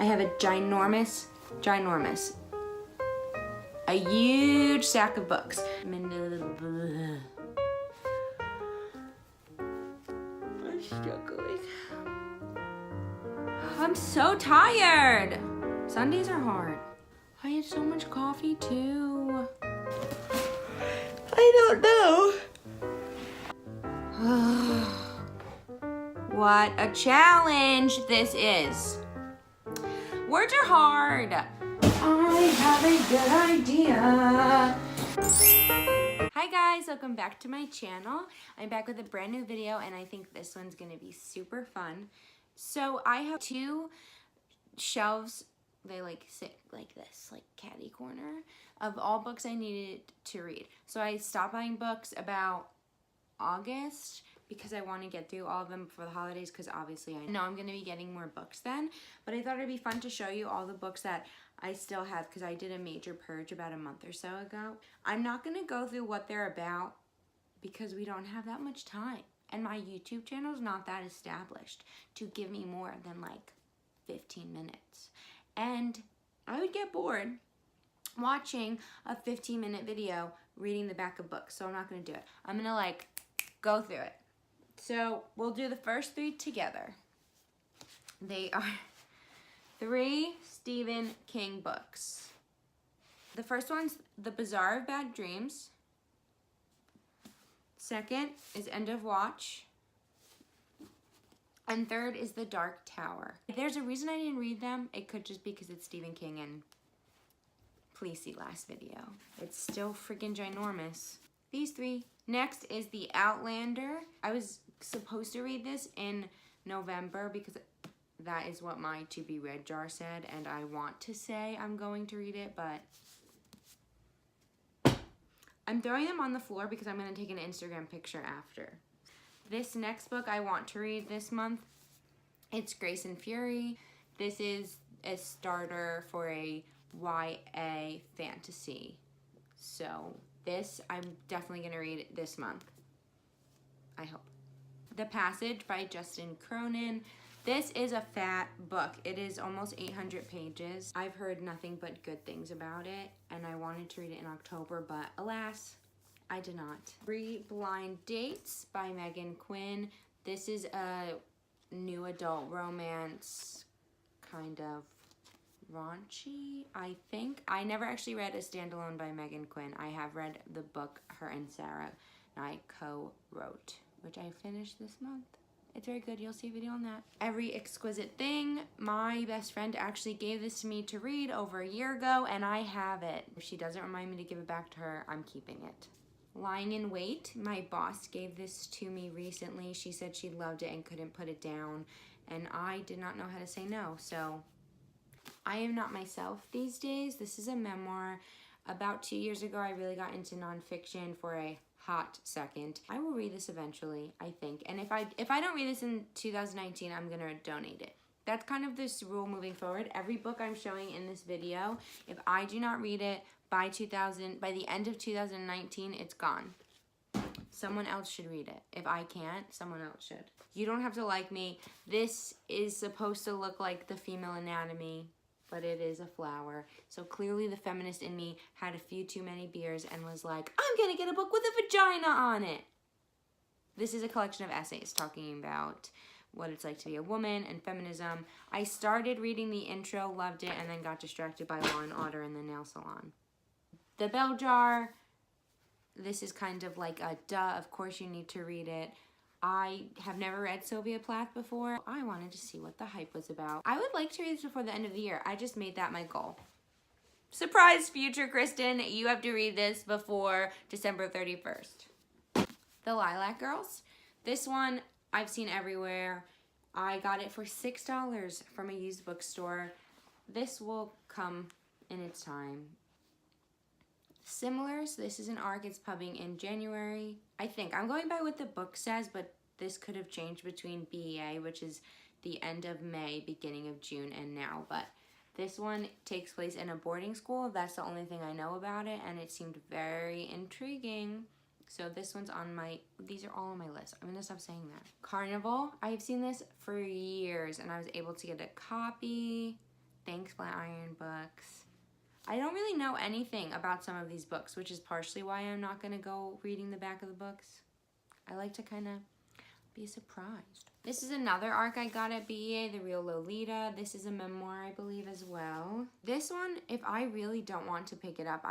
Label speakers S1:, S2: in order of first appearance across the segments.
S1: I have a a huge stack of books. I'm struggling. I'm so tired. Sundays are hard. I had so much coffee too. I don't know. What a challenge this is. Words are hard. I have a good idea. Hi guys, welcome back to my channel. I'm back with a brand new video and I think this one's gonna be super fun. So I have two shelves, they like sit like this, like catty corner, of all books I needed to read. So I stopped buying books about August because I want to get through all of them before the holidays, because obviously I know I'm going to be getting more books then, but I thought it'd be fun to show you all the books that I still have because I did a major purge about a month or so ago. I'm not going to go through what they're about because we don't have that much time, and my YouTube channel is not that established to give me more than like 15 minutes, and I would get bored watching a 15-minute video reading the back of books, so I'm not going to do it. I'm going to like go through it. So we'll do the first three together. They are 3 Stephen King books. The first one's The Bazaar of Bad Dreams. Second is End of Watch. And third is The Dark Tower. If there's a reason I didn't read them, it could just be because it's Stephen King, and please see last video. It's still freaking ginormous. These 3. Next is The Outlander. I was supposed to read this in November because that is what my to be read jar said, and I want to say I'm going to read it, but I'm throwing them on the floor because I'm going to take an Instagram picture after. This next book I want to read this month, it's Grace and Fury. This is a starter for a YA fantasy. So this I'm definitely going to read this month, I hope. The Passage by Justin Cronin. This is a fat book. It is almost 800 pages. I've heard nothing but good things about it, and I wanted to read it in October, but alas, I did not. 3 Blind Dates by Megan Quinn. This is a new adult romance, kind of raunchy, I think. I never actually read a standalone by Megan Quinn. I have read the book her and Sarah and I co-wrote, which I finished this month. It's very good. You'll see a video on that. Every Exquisite Thing. My best friend actually gave this to me to read over a year ago, and I have it. If she doesn't remind me to give it back to her, I'm keeping it. Lying in Wait. My boss gave this to me recently. She said she loved it and couldn't put it down, and I did not know how to say no, so I am not myself these days. This is a memoir. About 2 years ago, I really got into nonfiction for a hot second. I will read this eventually, I think. And if I don't read this in 2019, I'm gonna donate it. That's kind of this rule moving forward. Every book I'm showing in this video, if I do not read it by the end of 2019, it's gone. Someone else should read it. If I can't, someone else should. You don't have to like me. This is supposed to look like The Female Anatomy, but it is a flower. So clearly the feminist in me had a few too many beers and was like, I'm gonna get a book with a vagina on it. This is a collection of essays talking about what it's like to be a woman and feminism. I started reading the intro, loved it, and then got distracted by Law and Order and the nail salon. The Bell Jar. This is kind of like a duh, of course you need to read it. I have never read Sylvia Plath before. I wanted to see what the hype was about. I would like to read this before the end of the year. I just made that my goal. Surprise, future Kristen, you have to read this before December 31st. The Lilac Girls. This one I've seen everywhere. I got it for $6 from a used bookstore. This will come in its time. Similars. This is an arc. It's pubbing in January. I think. I'm going by what the book says, but this could have changed between BEA, which is the end of May, beginning of June, and now. But this one takes place in a boarding school. That's the only thing I know about it, and it seemed very intriguing. So this one's on my, these are all on my list. I'm gonna stop saying that. Carnival. I've seen this for years, and I was able to get a copy. Thanks, Flatiron Books. I don't really know anything about some of these books, which is partially why I'm not going to go reading the back of the books. I like to kind of be surprised. This is another arc I got at BEA, The Real Lolita. This is a memoir, I believe, as well. This one, if I really don't want to pick it up,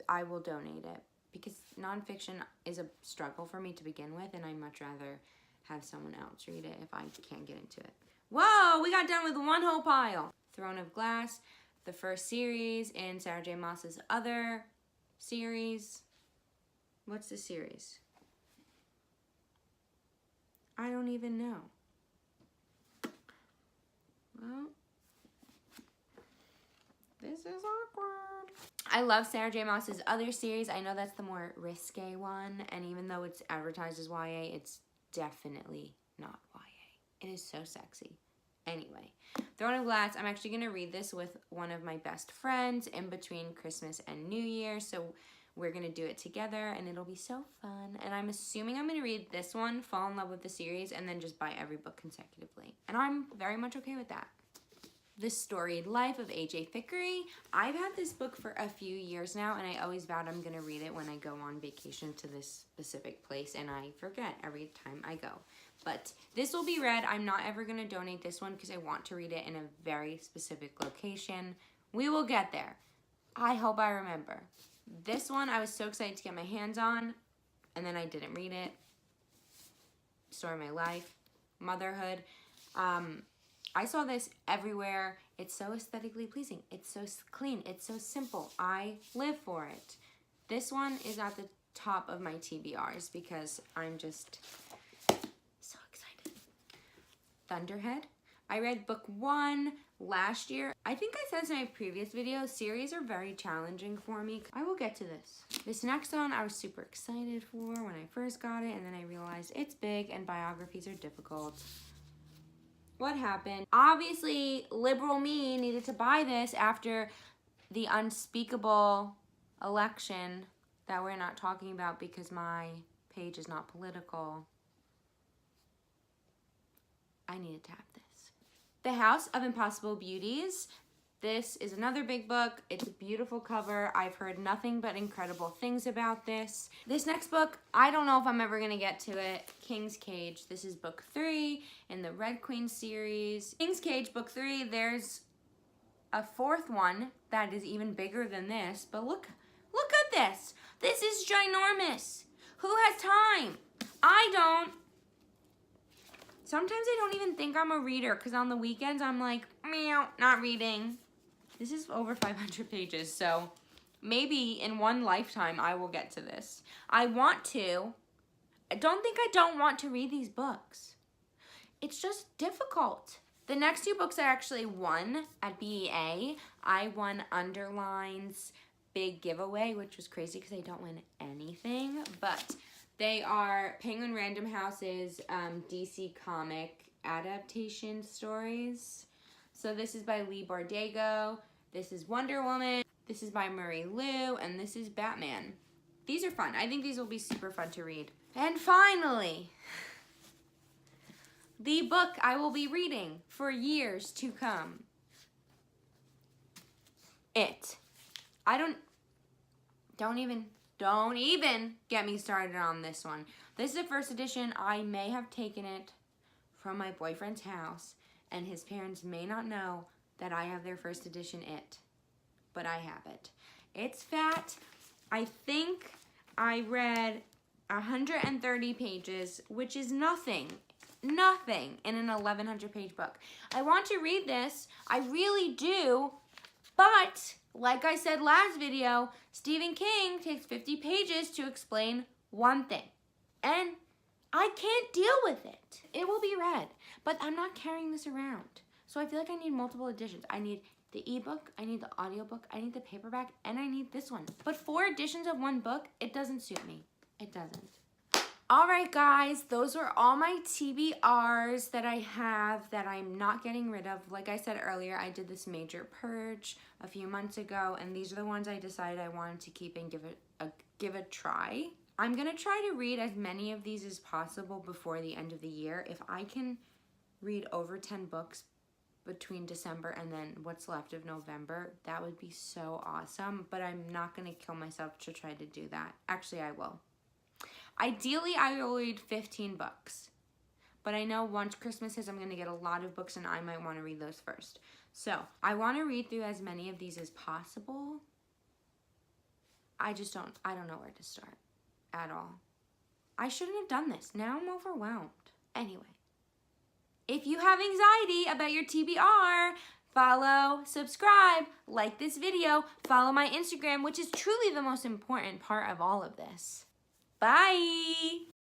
S1: I will donate it, because nonfiction is a struggle for me to begin with, and I'd much rather have someone else read it if I can't get into it. Whoa, we got done with one whole pile. Throne of Glass, the first series in Sarah J. Maas's other series. What's the series? I don't even know. Well, this is awkward. I love Sarah J. Maas's other series. I know that's the more risque one, and even though it's advertised as YA, it's definitely not YA. It is so sexy. Anyway, Throne of Glass, I'm actually going to read this with one of my best friends in between Christmas and New Year, so we're going to do it together, and it'll be so fun. And I'm assuming I'm going to read this one, fall in love with the series, and then just buy every book consecutively. And I'm very much okay with that. The Storied Life of A.J. Thickery. I've had this book for a few years now, and I always vowed I'm going to read it when I go on vacation to this specific place, and I forget every time I go. But this will be read. I'm not ever going to donate this one because I want to read it in a very specific location. We will get there. I hope I remember. This one I was so excited to get my hands on, and then I didn't read it. Story of My Life. Motherhood. I saw this everywhere. It's so aesthetically pleasing. It's so clean. It's so simple. I live for it. This one is at the top of my TBRs because I'm just so excited. Thunderhead. I read book 1 last year. I think I said this in my previous video. Series are very challenging for me. I will get to this. This next one I was super excited for when I first got it, and then I realized it's big and biographies are difficult. What happened? Obviously, liberal me needed to buy this after the unspeakable election that we're not talking about because my page is not political. I needed to have this. The House of Impossible Beauties. This is another big book. It's a beautiful cover. I've heard nothing but incredible things about this. This next book, I don't know if I'm ever gonna get to it. King's Cage. This is book 3 in the Red Queen series. King's Cage, book 3, there's a 4th one that is even bigger than this, but look at this. This is ginormous. Who has time? I don't. Sometimes I don't even think I'm a reader because on the weekends I'm like, meow, not reading. This is over 500 pages, so maybe in one lifetime I will get to this. I want to. I don't think I don't want to read these books. It's just difficult. The next 2 books I actually won at BEA. I won Underline's Big Giveaway, which was crazy because I don't win anything, but they are Penguin Random House's DC comic adaptation stories. So this is by Lee Bardago, this is Wonder Woman, this is by Marie Lu, and this is Batman. These are fun. I think these will be super fun to read. And finally, the book I will be reading for years to come. It. Don't even get me started on this one. This is the first edition. I may have taken it from my boyfriend's house, and his parents may not know that I have their first edition It, but I have it. It's fat. I think I read 130 pages, which is nothing in an 1,100 page book. I want to read this, I really do, but like I said last video, Stephen King takes 50 pages to explain one thing, and I can't deal with it. It will be read, but I'm not carrying this around. So I feel like I need multiple editions. I need the ebook, I need the audiobook, I need the paperback, and I need this one. But 4 editions of one book, it doesn't suit me. It doesn't. All right, guys, those were all my TBRs that I have that I'm not getting rid of. Like I said earlier, I did this major purge a few months ago, and these are the ones I decided I wanted to keep and give a try. I'm gonna try to read as many of these as possible before the end of the year. If I can read over 10 books between December and then what's left of November. That would be so awesome, but I'm not going to kill myself to try to do that. Actually, I will. Ideally, I will read 15 books. But I know once Christmas hits, I'm going to get a lot of books and I might want to read those first. So, I want to read through as many of these as possible. I don't know where to start at all. I shouldn't have done this. Now I'm overwhelmed. Anyway, if you have anxiety about your TBR, follow, subscribe, like this video, follow my Instagram, which is truly the most important part of all of this. Bye!